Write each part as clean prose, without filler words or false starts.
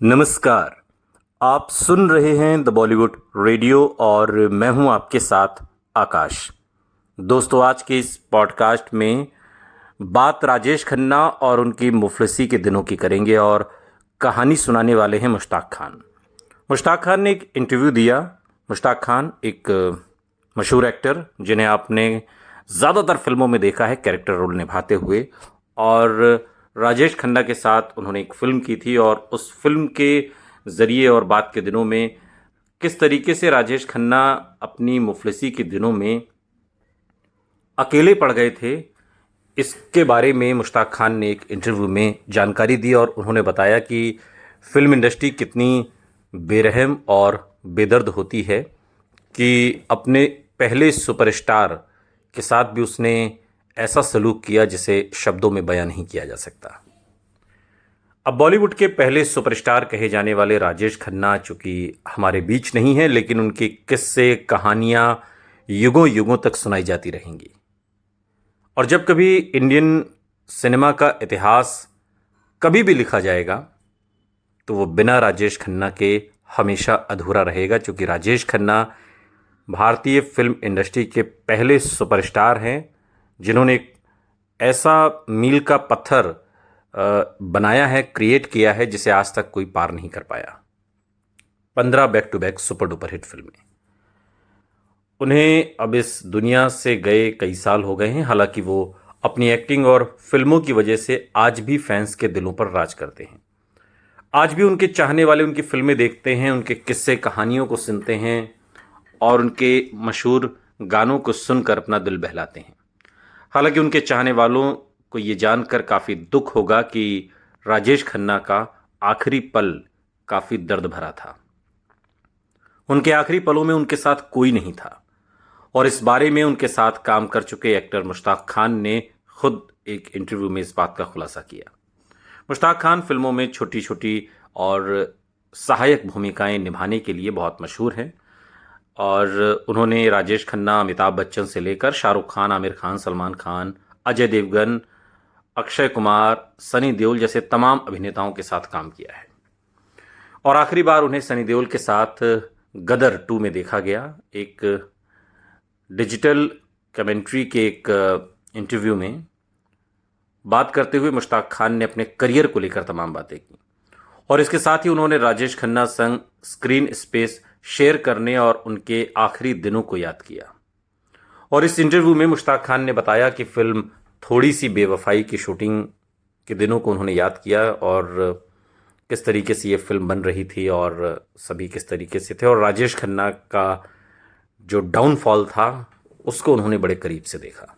नमस्कार। आप सुन रहे हैं द बॉलीवुड रेडियो और मैं हूं आपके साथ आकाश। दोस्तों, आज के इस पॉडकास्ट में बात राजेश खन्ना और उनकी मुफलिसी के दिनों की करेंगे और कहानी सुनाने वाले हैं मुश्ताक खान। मुश्ताक खान ने एक इंटरव्यू दिया। मुश्ताक खान एक मशहूर एक्टर जिन्हें आपने ज़्यादातर फिल्मों में देखा है कैरेक्टर रोल निभाते हुए, और राजेश खन्ना के साथ उन्होंने एक फ़िल्म की थी और उस फिल्म के ज़रिए और बाद के दिनों में किस तरीके से राजेश खन्ना अपनी मुफलिसी के दिनों में अकेले पड़ गए थे, इसके बारे में मुश्ताक खान ने एक इंटरव्यू में जानकारी दी और उन्होंने बताया कि फ़िल्म इंडस्ट्री कितनी बेरहम और बेदर्द होती है कि अपने पहले सुपरस्टार के साथ भी उसने ऐसा सलूक किया जिसे शब्दों में बयान नहीं किया जा सकता। अब बॉलीवुड के पहले सुपरस्टार कहे जाने वाले राजेश खन्ना चूंकि हमारे बीच नहीं हैं, लेकिन उनके किस्से कहानियां युगों युगों तक सुनाई जाती रहेंगी। और जब कभी इंडियन सिनेमा का इतिहास कभी भी लिखा जाएगा तो वो बिना राजेश खन्ना के हमेशा अधूरा रहेगा, क्योंकि राजेश खन्ना भारतीय फिल्म इंडस्ट्री के पहले सुपरस्टार हैं जिन्होंने एक ऐसा मील का पत्थर बनाया है, क्रिएट किया है, जिसे आज तक कोई पार नहीं कर पाया। 15 back to back super duper hit फिल्में। उन्हें अब इस दुनिया से गए कई साल हो गए हैं, हालांकि वो अपनी एक्टिंग और फिल्मों की वजह से आज भी फैंस के दिलों पर राज करते हैं। आज भी उनके चाहने वाले उनकी फिल्में देखते हैं, उनके किस्से कहानियों को सुनते हैं और उनके मशहूर गानों को सुनकर अपना दिल बहलाते हैं। हालांकि उनके चाहने वालों को ये जानकर काफ़ी दुख होगा कि राजेश खन्ना का आखिरी पल काफ़ी दर्द भरा था। उनके आखिरी पलों में उनके साथ कोई नहीं था और इस बारे में उनके साथ काम कर चुके एक्टर मुश्ताक खान ने खुद एक इंटरव्यू में इस बात का खुलासा किया। मुश्ताक खान फिल्मों में छोटी छोटी और सहायक भूमिकाएं निभाने के लिए बहुत मशहूर हैं और उन्होंने राजेश खन्ना, अमिताभ बच्चन से लेकर शाहरुख खान, आमिर खान, सलमान खान, अजय देवगन, अक्षय कुमार, सनी देओल जैसे तमाम अभिनेताओं के साथ काम किया है। और आखिरी बार उन्हें सनी देओल के साथ गदर 2 में देखा गया। एक डिजिटल कमेंट्री के एक इंटरव्यू में बात करते हुए मुश्ताक खान ने अपने करियर को लेकर तमाम बातें की और इसके साथ ही उन्होंने राजेश खन्ना संग स्क्रीन स्पेस शेयर करने और उनके आखिरी दिनों को याद किया। और इस इंटरव्यू में मुश्ताक खान ने बताया कि फिल्म थोड़ी सी बेवफाई की शूटिंग के दिनों को उन्होंने याद किया और किस तरीके से ये फिल्म बन रही थी और सभी किस तरीके से थे, और राजेश खन्ना का जो डाउनफॉल था उसको उन्होंने बड़े करीब से देखा।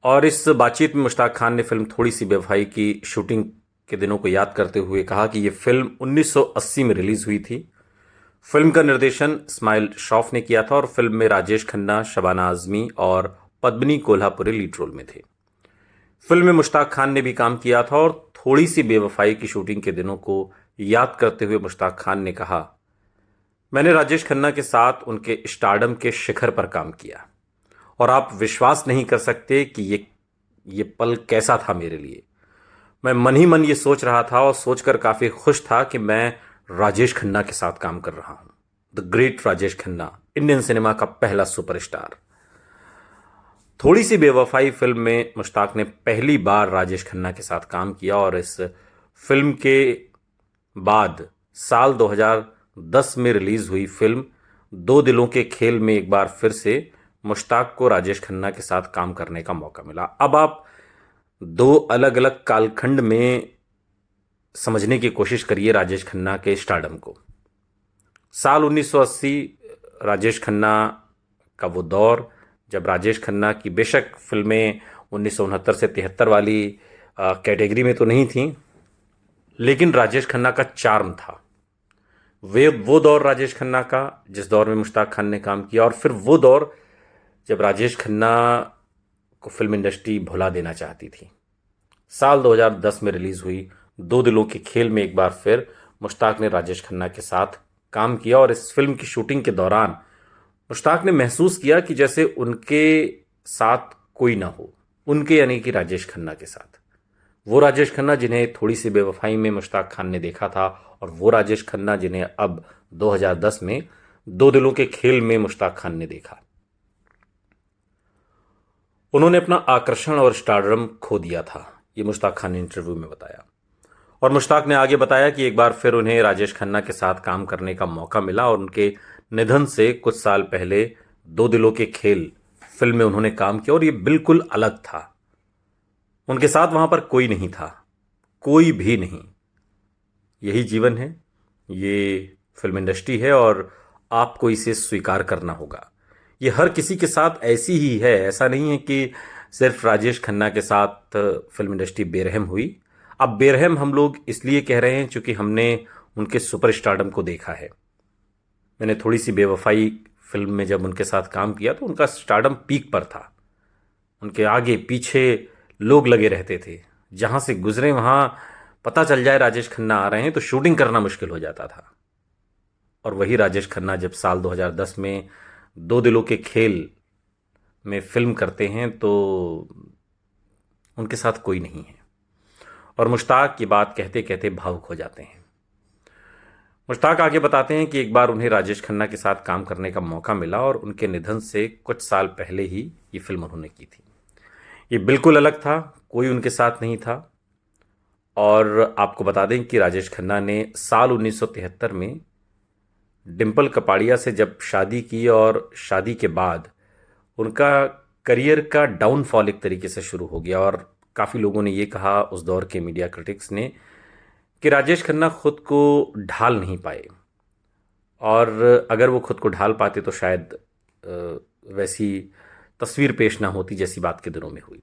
और इस बातचीत में मुश्ताक खान ने फिल्म थोड़ी सी बेवफाई की शूटिंग के दिनों को याद करते हुए कहा कि ये फिल्म 1980 में रिलीज हुई थी। फिल्म का निर्देशन इस्माइल शौफ ने किया था और फिल्म में राजेश खन्ना, शबाना आजमी और पद्मिनी कोल्हापुरी लीड रोल में थे। फिल्म में मुश्ताक खान ने भी काम किया था और थोड़ी सी बेवफाई की शूटिंग के दिनों को याद करते हुए मुश्ताक खान ने कहा, मैंने राजेश खन्ना के साथ उनके स्टारडम के शिखर पर काम किया और आप विश्वास नहीं कर सकते कि ये पल कैसा था मेरे लिए। मैं मन ही मन ये सोच रहा था और सोचकर काफ़ी खुश था कि मैं राजेश खन्ना के साथ काम कर रहा हूं। The great Rajesh Khanna, Indian cinema का पहला सुपरस्टार। थोड़ी सी बेवफाई फिल्म में मुश्ताक ने पहली बार राजेश खन्ना के साथ काम किया और इस फिल्म के बाद साल 2010 में रिलीज हुई फिल्म दो दिलों के खेल में एक बार फिर से मुश्ताक को राजेश खन्ना के साथ काम करने का मौका मिला। अब आप दो अलग अलग कालखंड में समझने की कोशिश करिए राजेश खन्ना के स्टारडम को। साल 1980 राजेश खन्ना का वो दौर जब राजेश खन्ना की बेशक फिल्में 1969 से 73 वाली कैटेगरी में तो नहीं थी, लेकिन राजेश खन्ना का चार्म था। वो दौर राजेश खन्ना का जिस दौर में मुश्ताक खान ने काम किया, और फिर वो दौर जब राजेश खन्ना को फिल्म इंडस्ट्री भुला देना चाहती थी। साल 2010 में रिलीज हुई दो दिलों के खेल में एक बार फिर मुश्ताक ने राजेश खन्ना के साथ काम किया और इस फिल्म की शूटिंग के दौरान मुश्ताक ने महसूस किया कि जैसे उनके साथ कोई ना हो, उनके यानी कि राजेश खन्ना के साथ। वो राजेश खन्ना जिन्हें थोड़ी सी बेवफाई में मुश्ताक खान ने देखा था, और वो राजेश खन्ना जिन्हें अब 2010 में दो दिलों के खेल में मुश्ताक खान ने देखा। उन्होंने अपना आकर्षण और स्टारडम खो दिया था, ये मुश्ताक खान ने इंटरव्यू में बताया। और मुश्ताक ने आगे बताया कि एक बार फिर उन्हें राजेश खन्ना के साथ काम करने का मौका मिला, और उनके निधन से कुछ साल पहले दो दिलों के खेल फिल्म में उन्होंने काम किया, और ये बिल्कुल अलग था। उनके साथ वहां पर कोई नहीं था, कोई भी नहीं। यही जीवन है, ये फिल्म इंडस्ट्री है, और आपको इसे स्वीकार करना होगा। ये हर किसी के साथ ऐसी ही है। ऐसा नहीं है कि सिर्फ राजेश खन्ना के साथ फिल्म इंडस्ट्री बेरहम हुई। अब बेरहम हम लोग इसलिए कह रहे हैं क्योंकि हमने उनके सुपर स्टारडम को देखा है। मैंने थोड़ी सी बेवफाई फिल्म में जब उनके साथ काम किया तो उनका स्टारडम पीक पर था। उनके आगे पीछे लोग लगे रहते थे, जहां से गुजरे वहां पता चल जाए राजेश खन्ना आ रहे हैं तो शूटिंग करना मुश्किल हो जाता था। और वही राजेश खन्ना जब साल 2010 में दो दिलों के खेल में फिल्म करते हैं तो उनके साथ कोई नहीं है। और मुश्ताक की बात कहते कहते भावुक हो जाते हैं। मुश्ताक आगे बताते हैं कि एक बार उन्हें राजेश खन्ना के साथ काम करने का मौका मिला, और उनके निधन से कुछ साल पहले ही ये फिल्म उन्होंने की थी। ये बिल्कुल अलग था, कोई उनके साथ नहीं था। और आपको बता दें कि राजेश खन्ना ने साल 1973 में डिम्पल कपाड़िया से जब शादी की, और शादी के बाद उनका करियर का डाउनफॉल एक तरीके से शुरू हो गया। और काफ़ी लोगों ने ये कहा, उस दौर के मीडिया क्रिटिक्स ने, कि राजेश खन्ना खुद को ढाल नहीं पाए, और अगर वो खुद को ढाल पाते तो शायद वैसी तस्वीर पेश ना होती जैसी बात के दिनों में हुई।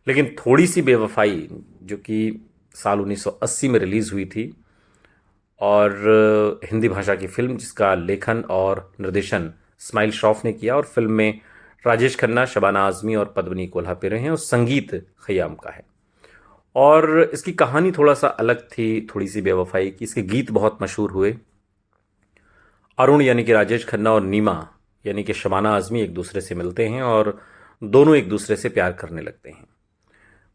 लेकिन थोड़ी सी बेवफाई, जो कि साल 1980 में रिलीज़ हुई थी, और हिंदी भाषा की फिल्म जिसका लेखन और निर्देशन स्माइल श्रॉफ ने किया, और फिल्म में राजेश खन्ना, शबाना आज़मी और पद्मिनी कोल्हापुरे हैं, और संगीत खयाम का है। और इसकी कहानी थोड़ा सा अलग थी, थोड़ी सी बेवफाई की। इसके गीत बहुत मशहूर हुए। अरुण यानी कि राजेश खन्ना और नीमा यानी कि शबाना आज़मी एक दूसरे से मिलते हैं, और दोनों एक दूसरे से प्यार करने लगते हैं।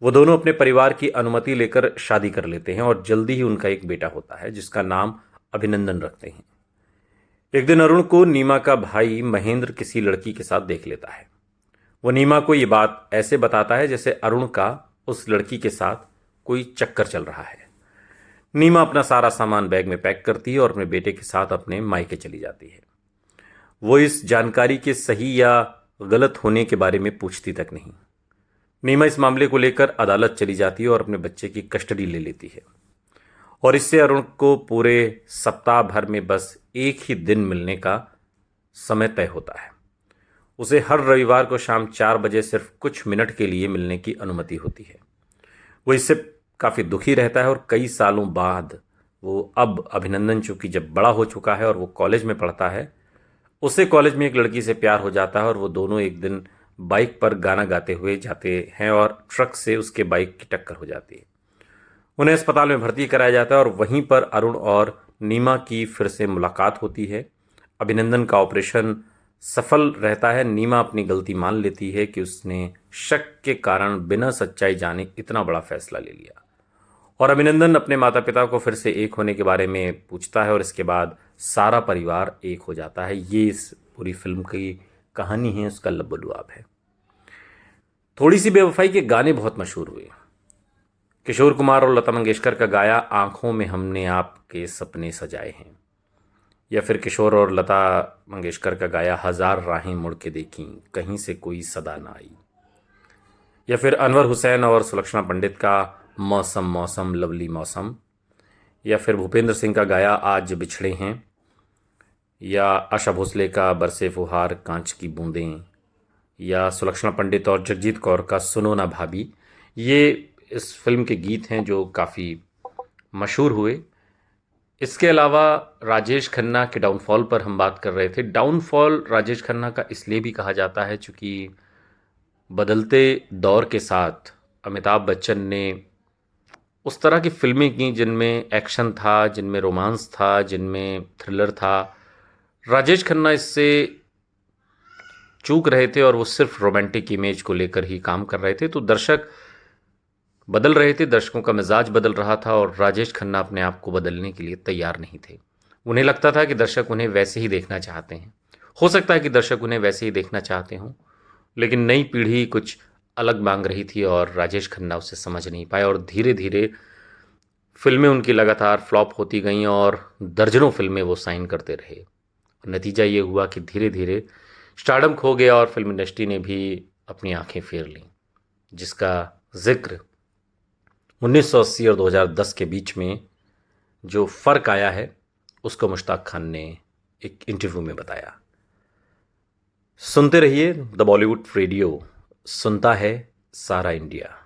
वो दोनों अपने परिवार की अनुमति लेकर शादी कर लेते हैं, और जल्दी ही उनका एक बेटा होता है जिसका नाम अभिनंदन रखते हैं। एक दिन अरुण को नीमा का भाई महेंद्र किसी लड़की के साथ देख लेता है। वो नीमा को ये बात ऐसे बताता है जैसे अरुण का उस लड़की के साथ कोई चक्कर चल रहा है। नीमा अपना सारा सामान बैग में पैक करती है और अपने बेटे के साथ अपने मायके चली जाती है। वो इस जानकारी के सही या गलत होने के बारे में पूछती तक नहीं। नीमा इस मामले को लेकर अदालत चली जाती है और अपने बच्चे की कस्टडी ले लेती है, और इससे अरुण को पूरे सप्ताह भर में बस एक ही दिन मिलने का समय तय होता है। उसे हर रविवार को शाम 4 बजे सिर्फ कुछ मिनट के लिए मिलने की अनुमति होती है। वो इससे काफ़ी दुखी रहता है, और कई सालों बाद वो अब अभिनंदन, चूंकि जब बड़ा हो चुका है और वो कॉलेज में पढ़ता है, उसे कॉलेज में एक लड़की से प्यार हो जाता है, और वो दोनों एक दिन बाइक पर गाना गाते हुए जाते हैं, और ट्रक से उसके बाइक की टक्कर हो जाती है। उन्हें अस्पताल में भर्ती कराया जाता है, और वहीं पर अरुण और नीमा की फिर से मुलाकात होती है। अभिनंदन का ऑपरेशन सफल रहता है। नीमा अपनी गलती मान लेती है कि उसने शक के कारण बिना सच्चाई जाने इतना बड़ा फैसला ले लिया, और अभिनंदन अपने माता पिता को फिर से एक होने के बारे में पूछता है, और इसके बाद सारा परिवार एक हो जाता है। ये इस पूरी फिल्म की कहानी है, उसका लबोलुआब है। थोड़ी सी बेवफाई के गाने बहुत मशहूर हुए। किशोर कुमार और लता मंगेशकर का गाया आंखों में हमने आपके सपने सजाए हैं, या फिर किशोर और लता मंगेशकर का गाया हजार राहें मुड़ के देखी कहीं से कोई सदा ना आई, या फिर अनवर हुसैन और सुलक्षणा पंडित का मौसम मौसम लवली मौसम, या फिर भूपेंद्र सिंह का गाया आज बिछड़े हैं, या आशा भोसले का बरसे फुहार कांच की बूंदें, या सुलक्षणा पंडित और जगजीत कौर का सुनो ना भाभी। ये इस फिल्म के गीत हैं जो काफ़ी मशहूर हुए। इसके अलावा राजेश खन्ना के डाउनफॉल पर हम बात कर रहे थे। डाउनफॉल राजेश खन्ना का इसलिए भी कहा जाता है चूँकि बदलते दौर के साथ अमिताभ बच्चन ने उस तरह की फिल्में की जिनमें एक्शन था, जिनमें रोमांस था, जिनमें थ्रिलर था। राजेश खन्ना इससे चूक रहे थे, और वो सिर्फ रोमांटिक इमेज को लेकर ही काम कर रहे थे। तो दर्शक बदल रहे थे, दर्शकों का मिजाज बदल रहा था और राजेश खन्ना अपने आप को बदलने के लिए तैयार नहीं थे। उन्हें लगता था कि दर्शक उन्हें वैसे ही देखना चाहते हैं। हो सकता है कि दर्शक उन्हें वैसे ही देखना चाहते हों, लेकिन नई पीढ़ी कुछ अलग मांग रही थी और राजेश खन्ना उसे समझ नहीं पाए और धीरे धीरे फिल्में उनकी लगातार फ्लॉप होती गईं और दर्जनों फिल्में वो साइन करते रहे। नतीजा ये हुआ कि धीरे धीरे स्टारडम खो गया और फिल्म इंडस्ट्री ने भी अपनी आंखें फेर लीं, जिसका जिक्र 1980 और 2010 के बीच में जो फ़र्क आया है उसको मुश्ताक खान ने एक इंटरव्यू में बताया। सुनते रहिए द बॉलीवुड रेडियो, सुनता है सारा इंडिया।